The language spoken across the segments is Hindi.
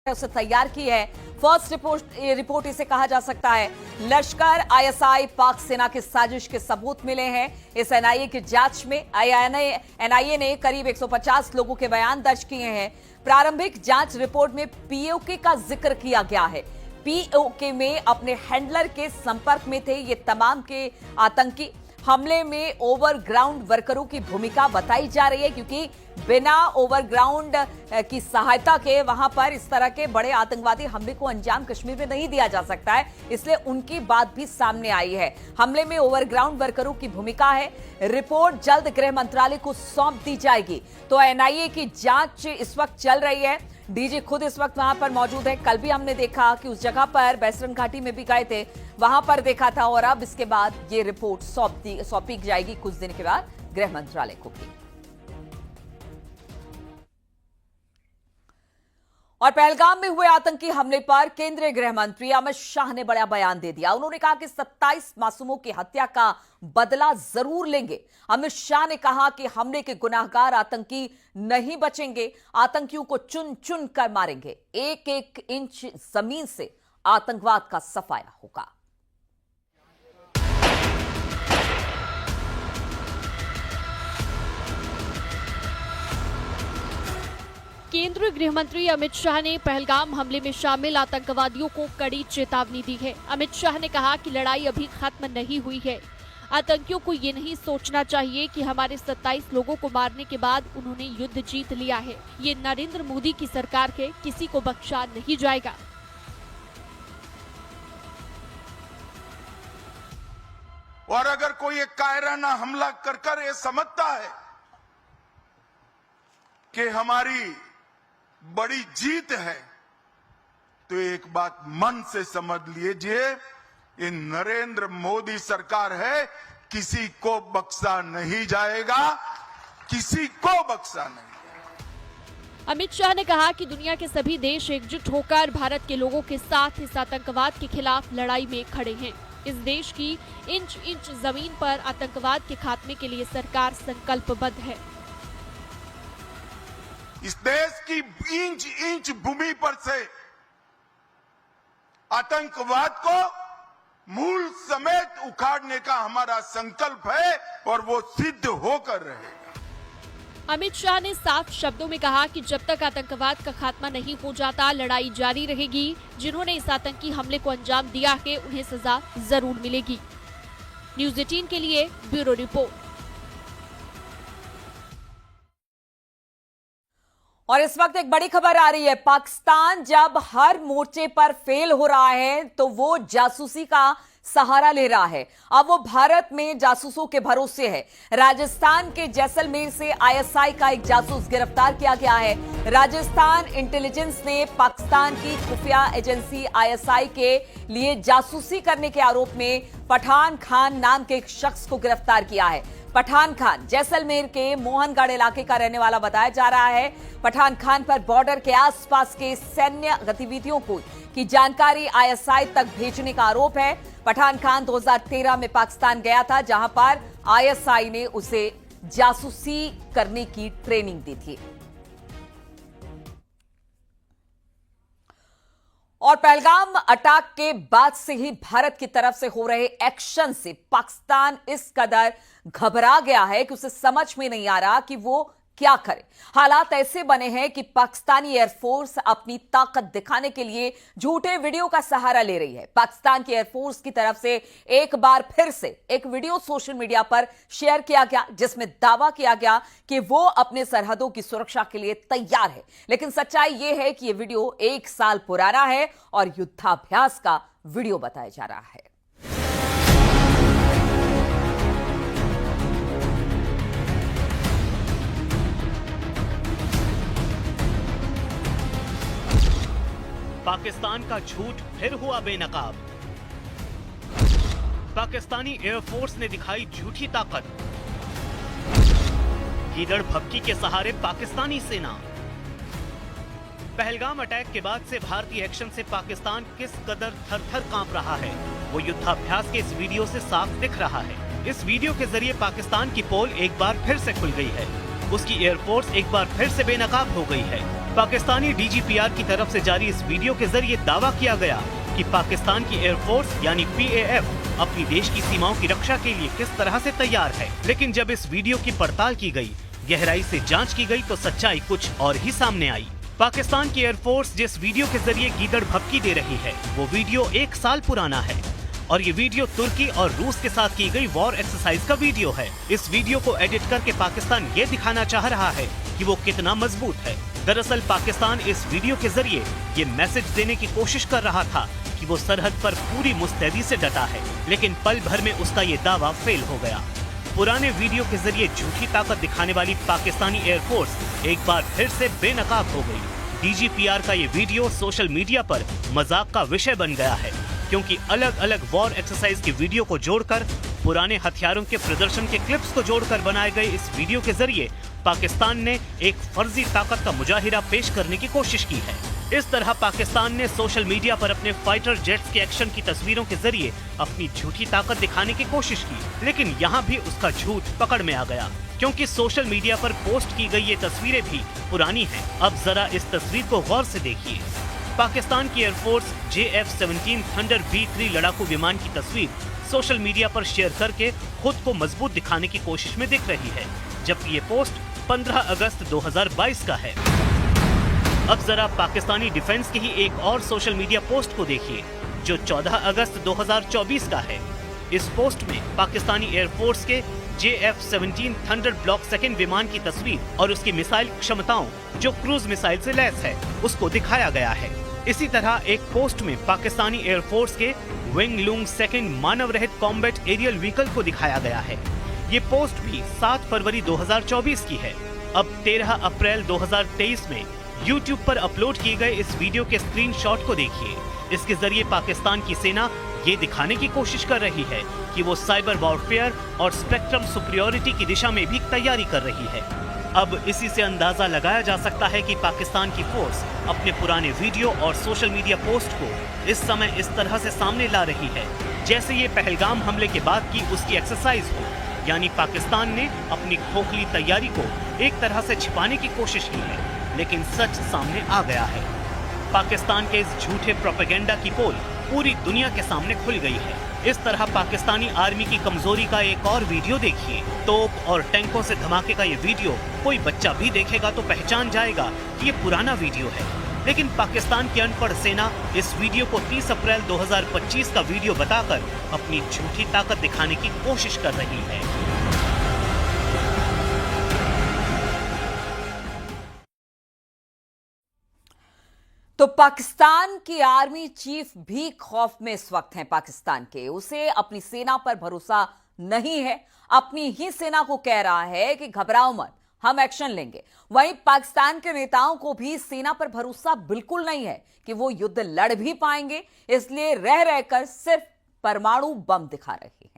उसे तैयार की है। फर्स्ट रिपोर्ट इसे कहा जा सकता है। लश्कर, आईएसआई, पाक सेना की साजिश के सबूत मिले हैं। इस एनआईए की जांच में एनआईए ने करीब 150 लोगों के बयान दर्ज किए हैं। प्रारंभिक जांच रिपोर्ट में पीओके का जिक्र किया गया है। पीओके में अपने हैंडलर के संपर्क में थे ये तमाम के आतंकी। हमले में ओवरग्राउंड वर्करों की भूमिका बताई जा रही है, क्योंकि बिना ओवरग्राउंड की सहायता के वहां पर इस तरह के बड़े आतंकवादी हमले को अंजाम कश्मीर में नहीं दिया जा सकता है, इसलिए उनकी बात भी सामने आई है। हमले में ओवरग्राउंड वर्करों की भूमिका है। रिपोर्ट जल्द गृह मंत्रालय को सौंप दी जाएगी। तो एनआईए की जांच इस वक्त चल रही है। डीजी खुद इस वक्त वहां पर मौजूद है। कल भी हमने देखा कि उस जगह पर बैसरन घाटी में भी गए थे, वहां पर देखा था, और अब इसके बाद ये रिपोर्ट सौंपी जाएगी कुछ दिन के बाद गृह मंत्रालय को भी। और पहलगाम में हुए आतंकी हमले पर केंद्रीय गृह मंत्री अमित शाह ने बड़ा बयान दे दिया। उन्होंने कहा कि 27 मासूमों की हत्या का बदला जरूर लेंगे। अमित शाह ने कहा कि हमले के गुनाहगार आतंकी नहीं बचेंगे, आतंकियों को चुन चुन कर मारेंगे। एक एक इंच जमीन से आतंकवाद का सफाया होगा। केंद्रीय गृह मंत्री अमित शाह ने पहलगाम हमले में शामिल आतंकवादियों को कड़ी चेतावनी दी है। अमित शाह ने कहा कि लड़ाई अभी खत्म नहीं हुई है। आतंकियों को ये नहीं सोचना चाहिए कि हमारे 27 लोगों को मारने के बाद उन्होंने युद्ध जीत लिया है। ये नरेंद्र मोदी की सरकार है, किसी को बख्शा नहीं जाएगा। और अगर कोई एक कायराना हमला कर ये समझता है कि हमारी बड़ी जीत है, तो एक बात मन से समझ लीजिए, ये नरेंद्र मोदी सरकार है, किसी को बख्शा नहीं जाएगा, किसी को बख्शा नहीं। अमित शाह ने कहा कि दुनिया के सभी देश एकजुट होकर भारत के लोगों के साथ इस आतंकवाद के खिलाफ लड़ाई में खड़े हैं। इस देश की इंच इंच जमीन पर आतंकवाद के खात्मे के लिए सरकार संकल्पबद्ध है। इस देश की इंच इंच भूमि पर से आतंकवाद को मूल समेत उखाड़ने का हमारा संकल्प है और वो सिद्ध होकर रहेगा। अमित शाह ने साफ शब्दों में कहा कि जब तक आतंकवाद का खात्मा नहीं हो जाता, लड़ाई जारी रहेगी। जिन्होंने इस आतंकी हमले को अंजाम दिया है, उन्हें सजा जरूर मिलेगी। न्यूज़ 18 के लिए ब्यूरो रिपोर्ट। और इस वक्त एक बड़ी खबर आ रही है। पाकिस्तान जब हर मोर्चे पर फेल हो रहा है, तो वो जासूसी का सहारा ले रहा है। अब वो भारत में जासूसों के भरोसे है। राजस्थान के जैसलमेर से आईएसआई का एक जासूस गिरफ्तार किया गया है। राजस्थान इंटेलिजेंस ने पाकिस्तान की खुफिया एजेंसी आईएसआई के लिए जासूसी करने के आरोप में पठान खान नाम के एक शख्स को गिरफ्तार किया है। पठान खान जैसलमेर के मोहनगढ़ इलाके का रहने वाला बताया जा रहा है। पठान खान पर बॉर्डर के आसपास के सैन्य गतिविधियों की जानकारी आईएसआई तक भेजने का आरोप है। पठान खान 2013 में पाकिस्तान गया था, जहां पर आईएसआई ने उसे जासूसी करने की ट्रेनिंग दी थी। और पहलगाम अटैक के बाद से ही भारत की तरफ से हो रहे एक्शन से पाकिस्तान इस कदर घबरा गया है कि उसे समझ में नहीं आ रहा कि वो क्या करे। हालात ऐसे बने हैं कि पाकिस्तानी एयरफोर्स अपनी ताकत दिखाने के लिए झूठे वीडियो का सहारा ले रही है। पाकिस्तान की एयरफोर्स की तरफ से एक बार फिर से एक वीडियो सोशल मीडिया पर शेयर किया गया, जिसमें दावा किया गया कि वो अपने सरहदों की सुरक्षा के लिए तैयार है। लेकिन सच्चाई यह है कि यह वीडियो 1 साल पुराना है और युद्धाभ्यास का वीडियो बताया जा रहा है। पाकिस्तान का झूठ फिर हुआ बेनकाब। पाकिस्तानी एयरफोर्स ने दिखाई झूठी ताकत। गीदड़ भभकी के सहारे पाकिस्तानी सेना। पहलगाम अटैक के बाद से भारतीय एक्शन से पाकिस्तान किस कदर थर-थर कांप रहा है, वो युद्धाभ्यास के इस वीडियो से साफ दिख रहा है। इस वीडियो के जरिए पाकिस्तान की पोल एक बार फिर से खुल गई है। उसकी एयरफोर्स एक बार फिर से बेनकाब हो गई है। पाकिस्तानी डीजीपीआर की तरफ से जारी इस वीडियो के जरिए दावा किया गया कि पाकिस्तान की एयरफोर्स यानी PAF अपनी देश की सीमाओं की रक्षा के लिए किस तरह से तैयार है। लेकिन जब इस वीडियो की पड़ताल की गई, गहराई से जांच की गई तो सच्चाई कुछ और ही सामने आई। पाकिस्तान की एयरफोर्स जिस वीडियो के जरिए गीदड़ भभकी दे रही है वो वीडियो 1 साल पुराना है और ये वीडियो तुर्की और रूस के साथ की गई वॉर एक्सरसाइज का वीडियो है। इस वीडियो को एडिट करके पाकिस्तान ये दिखाना चाह रहा है कि वो कितना मजबूत है। दरअसल पाकिस्तान इस वीडियो के जरिए ये मैसेज देने की कोशिश कर रहा था कि वो सरहद पर पूरी मुस्तैदी से डटा है, लेकिन पल भर में उसका ये दावा फेल हो गया। पुराने वीडियो के जरिए झूठी ताकत दिखाने वाली पाकिस्तानी एयरफोर्स एक बार फिर से बेनकाब हो गई। डीजीपीआर का ये वीडियो सोशल मीडिया पर मजाक का विषय बन गया है, क्योंकि अलग अलग वॉर एक्सरसाइज के वीडियो को जोड़कर, पुराने हथियारों के प्रदर्शन के क्लिप्स को जोड़कर बनाए गए इस वीडियो के जरिए पाकिस्तान ने एक फर्जी ताकत का मुजाहिरा पेश करने की कोशिश की है। इस तरह पाकिस्तान ने सोशल मीडिया पर अपने फाइटर जेट्स के एक्शन की तस्वीरों के जरिए अपनी झूठी ताकत दिखाने की कोशिश की, लेकिन यहाँ भी उसका झूठ पकड़ में आ गया, क्योंकि सोशल मीडिया पर पोस्ट की गई ये तस्वीरें भी पुरानी हैं। अब जरा इस तस्वीर को गौर से देखिए। पाकिस्तान की एयरफोर्स JF-17 थंडर B-3 लड़ाकू विमान की तस्वीर सोशल मीडिया पर शेयर करके खुद को मजबूत दिखाने की कोशिश में दिख रही है, जबकि ये पोस्ट 15 अगस्त 2022 का है। अब जरा पाकिस्तानी डिफेंस की ही एक और सोशल मीडिया पोस्ट को देखिए, जो 14 अगस्त 2024 का है। इस पोस्ट में पाकिस्तानी एयरफोर्स के JF-17 थंडर ब्लॉक 2 विमान की तस्वीर और उसकी मिसाइल क्षमताओं, जो क्रूज मिसाइल से लैस है, उसको दिखाया गया है। इसी तरह एक पोस्ट में पाकिस्तानी एयरफोर्स के विंग लूंग 2 मानव रहित कॉम्बैट एरियल व्हीकल को दिखाया गया है। ये पोस्ट भी 7 फरवरी 2024 की है। अब 13 अप्रैल 2023 में YouTube पर अपलोड किए गए इस वीडियो के स्क्रीनशॉट को देखिए। इसके जरिए पाकिस्तान की सेना ये दिखाने की कोशिश कर रही है कि वो साइबर वॉरफेयर और स्पेक्ट्रम सुपीरियरिटी की दिशा में भी तैयारी कर रही है। अब इसी से अंदाजा लगाया जा सकता है कि पाकिस्तान की फोर्स अपने पुराने वीडियो और सोशल मीडिया पोस्ट को इस समय इस तरह से सामने ला रही है जैसे ये पहलगाम हमले के बाद की उसकी एक्सरसाइज हो। यानी पाकिस्तान ने अपनी खोखली तैयारी को एक तरह से छिपाने की कोशिश की है, लेकिन सच सामने आ गया है। पाकिस्तान के इस झूठे प्रोपेगेंडा की पोल पूरी दुनिया के सामने खुल गई है। इस तरह पाकिस्तानी आर्मी की कमजोरी का एक और वीडियो देखिए। तोप और टैंकों से धमाके का ये वीडियो कोई बच्चा भी देखेगा तो पहचान जाएगा कि ये पुराना वीडियो है, लेकिन पाकिस्तान की अनपढ़ सेना इस वीडियो को 30 अप्रैल 2025 का वीडियो बताकर अपनी झूठी ताकत दिखाने की कोशिश कर रही है। तो पाकिस्तान की आर्मी चीफ भी खौफ में इस वक्त हैं पाकिस्तान के। उसे अपनी सेना पर भरोसा नहीं है, अपनी ही सेना को कह रहा है कि घबराओ मत, हम एक्शन लेंगे। वहीं पाकिस्तान के नेताओं को भी सेना पर भरोसा बिल्कुल नहीं है कि वो युद्ध लड़ भी पाएंगे, इसलिए रह रहकर सिर्फ परमाणु बम दिखा रहे हैं।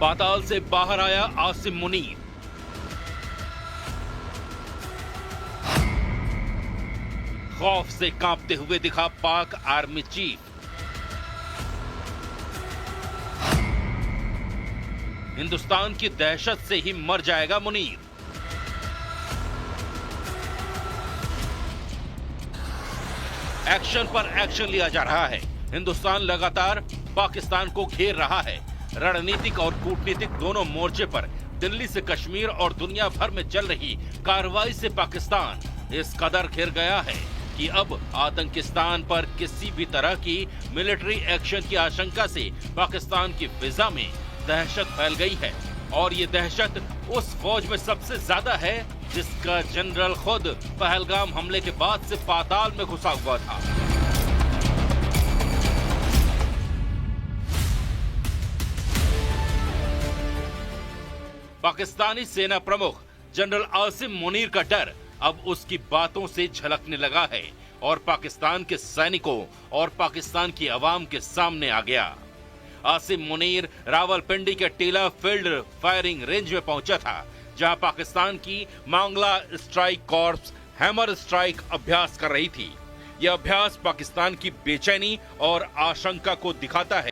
पाताल से बाहर आया आसिम मुनीर। खौफ से कांपते हुए दिखा पाक आर्मी चीफ। हिंदुस्तान की दहशत से ही मर जाएगा मुनीर। एक्शन पर एक्शन लिया जा रहा है। हिंदुस्तान लगातार पाकिस्तान को घेर रहा है। रणनीतिक और कूटनीतिक दोनों मोर्चे पर दिल्ली से कश्मीर और दुनिया भर में चल रही कार्रवाई से पाकिस्तान इस कदर घिर गया है कि अब आतंकिस्तान पर किसी भी तरह की मिलिट्री एक्शन की आशंका से पाकिस्तान की फिजा में दहशत फैल गई है। और ये दहशत उस फौज में सबसे ज्यादा है जिसका जनरल खुद पहलगाम हमले के बाद से पाताल में घुसा हुआ था। पाकिस्तानी सेना प्रमुख जनरल आसिम मुनीर का डर अब उसकी बातों से झलकने लगा है और पाकिस्तान के सैनिकों और पाकिस्तान की आवाम के सामने आ गया। आसिम मुनीर रावलपिंडी के टीला फील्ड फायरिंग रेंज में पहुंचा था, जहां पाकिस्तान की मांगला स्ट्राइक कॉर्प्स हैमर स्ट्राइक अभ्यास कर रही थी। यह अभ्यास पाकिस्तान की बेचैनी और आशंका को दिखाता है।